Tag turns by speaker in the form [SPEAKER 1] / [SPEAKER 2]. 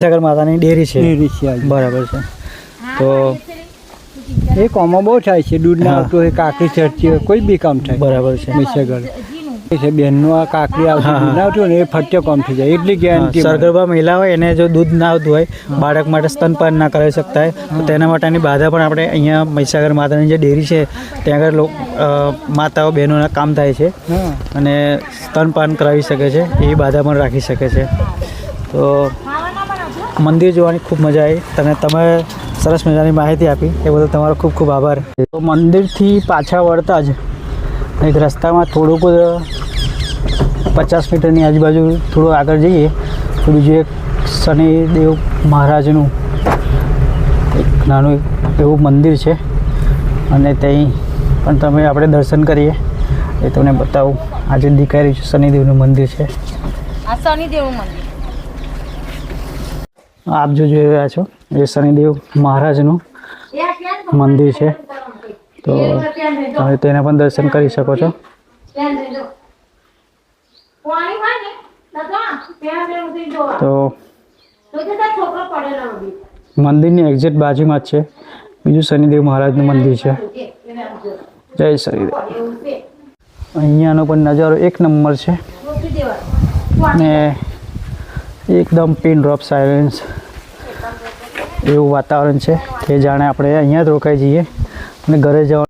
[SPEAKER 1] મહીસાગર માતાની ડેરી છે. બરાબર છે. તો
[SPEAKER 2] એ કોમો બહુ થાય છે. દૂધ ના આવતું હોય, કાકરી ચડતી હોય, કોઈ બી કામ થાય.
[SPEAKER 1] બરાબર છે.
[SPEAKER 2] મહીસાગર છે બેનનું આ કાકરી આવતું ના આવતું ને એ ફટકે કામ થઈ જાય એટલી ગેરંટી.
[SPEAKER 1] સરગર્ભા મહિલા હોય એને જો દૂધ ના આવતું હોય, બાળક માટે સ્તનપાન ના કરાવી શકતા હોય તો તેના માટેની બાધા પણ આપણે અહીંયા મહીસાગર માતાની જે ડેરી છે ત્યાં આગળ માતાઓ બહેનોના કામ થાય છે અને સ્તનપાન કરાવી શકે છે. એવી બાધા પણ રાખી શકે છે. તો મંદિર જોવાની ખૂબ મજા આવી. તમે સરસ મજાની માહિતી આપી એ બદલ તમારો ખૂબ ખૂબ આભાર. તો મંદિરથી પાછા વળતા જ એક રસ્તામાં થોડુંક 50 મીટરની આજુબાજુ થોડું આગળ જઈએ તો બીજું એક શનિદેવ મહારાજનું એક નાનું એવું મંદિર છે અને ત્યાં પણ તમે આપણે દર્શન કરીએ એ તમને બતાવું. આજે દેખાઈ રહ્યું છે શનિદેવનું મંદિર છે.
[SPEAKER 3] આ શનિદેવનું મંદિર
[SPEAKER 1] આપ જો જોઈ રહ્યા છો એ શનિદેવ મહારાજનું મંદિર છે. તો તમે તેને પણ દર્શન કરી શકો છો. તો મંદિરની એક્ઝેક્ટ બાજુમાં જ છે બીજું શનિદેવ મહારાજનું મંદિર છે. જય શનિદેવ. અહીંયાનો પણ નજારો એક નંબર છે ને એકદમ પિન ડ્રોપ સાયલેન્સ એવું વાતાવરણ છે કે જાણે આપણે અહીંયા જ રોકાઈ જઈએ અને ઘરે જવાનું